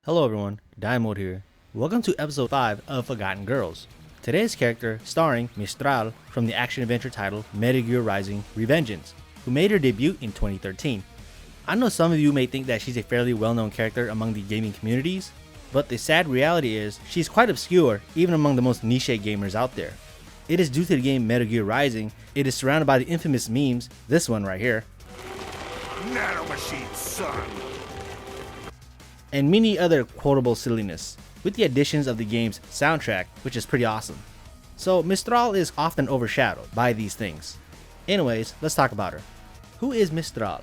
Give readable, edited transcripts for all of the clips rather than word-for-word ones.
Hello everyone, Diamond here. Welcome to episode 5 of Forgotten Girls. Today's character starring Mistral from the action-adventure title Metal Gear Rising: Revengeance, who made her debut in 2013. I know some of you may think that she's a fairly well-known character among the gaming communities, but the sad reality is she's quite obscure even among the most niche gamers out there. It is due to the game Metal Gear Rising, it is surrounded by the infamous memes, this one right here, Nanomachine, son! and many other quotable silliness, with the additions of the game's soundtrack, which is pretty awesome. So Mistral is often overshadowed by these things. Anyways, let's talk about her. Who is Mistral?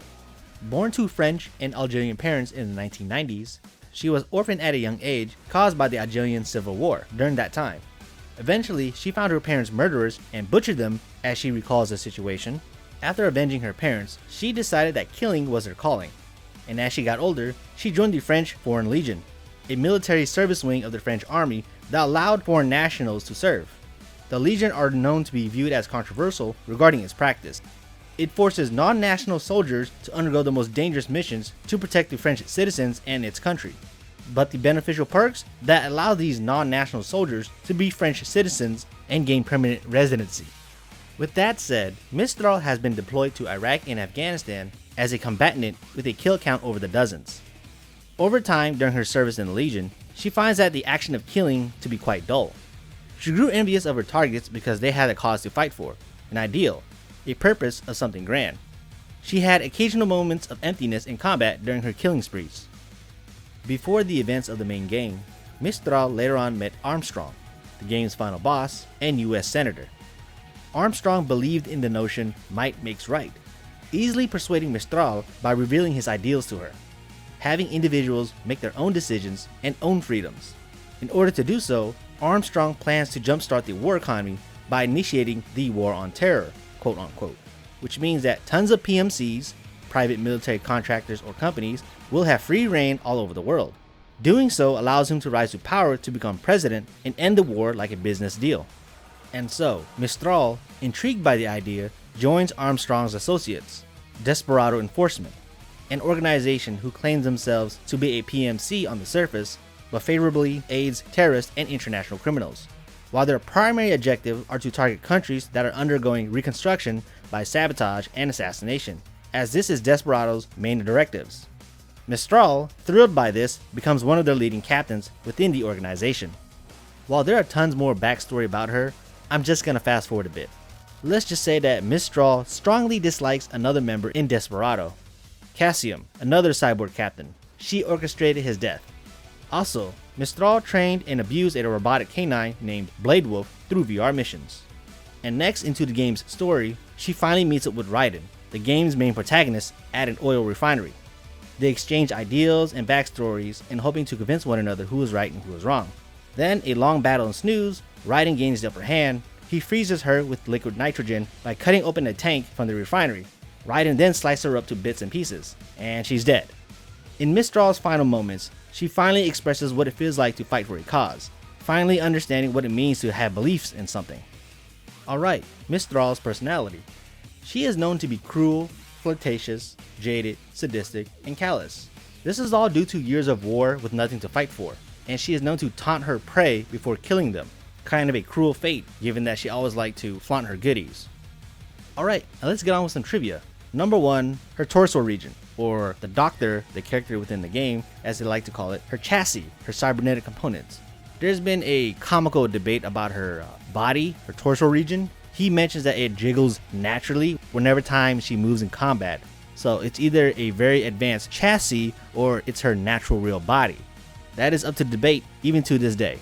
Born to French and Algerian parents in the 1990s, she was orphaned at a young age caused by the Algerian Civil War during that time. Eventually, she found her parents' murderers and butchered them, as she recalls the situation. After avenging her parents, she decided that killing was her calling. And as she got older, she joined the French Foreign Legion, a military service wing of the French army that allowed foreign nationals to serve. The Legion are known to be viewed as controversial regarding its practice. It forces non-national soldiers to undergo the most dangerous missions to protect the French citizens and its country. But the beneficial perks that allow these non-national soldiers to be French citizens and gain permanent residency. With that said, Mistral has been deployed to Iraq and Afghanistan as a combatant with a kill count over the dozens. Over time during her service in the Legion, she finds that the action of killing to be quite dull. She grew envious of her targets because they had a cause to fight for, an ideal, a purpose of something grand. She had occasional moments of emptiness in combat during her killing sprees. Before the events of the main game, Mistral later on met Armstrong, the game's final boss and US Senator. Armstrong believed in the notion might makes right, easily persuading Mistral by revealing his ideals to her, having individuals make their own decisions and own freedoms. In order to do so, Armstrong plans to jumpstart the war economy by initiating the War on Terror, quote unquote, which means that tons of PMCs, private military contractors or companies, will have free reign all over the world. Doing so allows him to rise to power to become president and end the war like a business deal. And so, Mistral, intrigued by the idea, joins Armstrong's associates, Desperado Enforcement, an organization who claims themselves to be a PMC on the surface, but favorably aids terrorists and international criminals, while their primary objective are to target countries that are undergoing reconstruction by sabotage and assassination, as this is Desperado's main directives. Mistral, thrilled by this, becomes one of their leading captains within the organization. While there are tons more backstory about her, I'm just gonna fast forward a bit. Let's just say that Mistral strongly dislikes another member in Desperado, Cassium, another cyborg captain. She orchestrated his death. Also, Mistral trained and abused a robotic canine named Blade Wolf through VR missions. And next into the game's story, she finally meets up with Raiden, the game's main protagonist, at an oil refinery. They exchange ideals and backstories in hoping to convince one another who was right and who was wrong. Then a long battle ensues. Raiden gains the upper hand. He freezes her with liquid nitrogen by cutting open a tank from the refinery. Raiden then slices her up to bits and pieces, and she's dead. In Mistral's final moments, she finally expresses what it feels like to fight for a cause, finally understanding what it means to have beliefs in something. Alright, Mistral's personality. She is known to be cruel, flirtatious, jaded, sadistic, and callous. This is all due to years of war with nothing to fight for, and she is known to taunt her prey before killing them. Kind of a cruel fate, given that she always liked to flaunt her goodies. Alright, now let's get on with some trivia. Number 1, her torso region, or the Doctor, the character within the game, as they like to call it, her chassis, her cybernetic components. There's been a comical debate about her body, her torso region. He mentions that it jiggles naturally whenever time she moves in combat. So it's either a very advanced chassis or it's her natural real body. That is up to debate even to this day.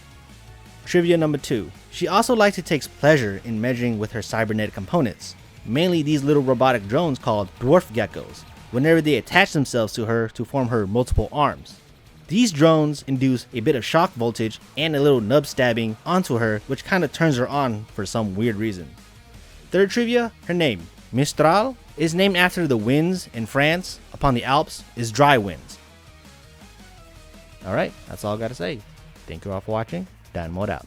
Trivia number 2. She also likes to take pleasure in measuring with her cybernetic components, mainly these little robotic drones called dwarf geckos, whenever they attach themselves to her to form her multiple arms. These drones induce a bit of shock voltage and a little nub stabbing onto her, which kind of turns her on for some weird reason. Third trivia, her name, Mistral, is named after the winds in France upon the Alps is dry winds. Alright, that's all I gotta say. Thank you all for watching. Download out.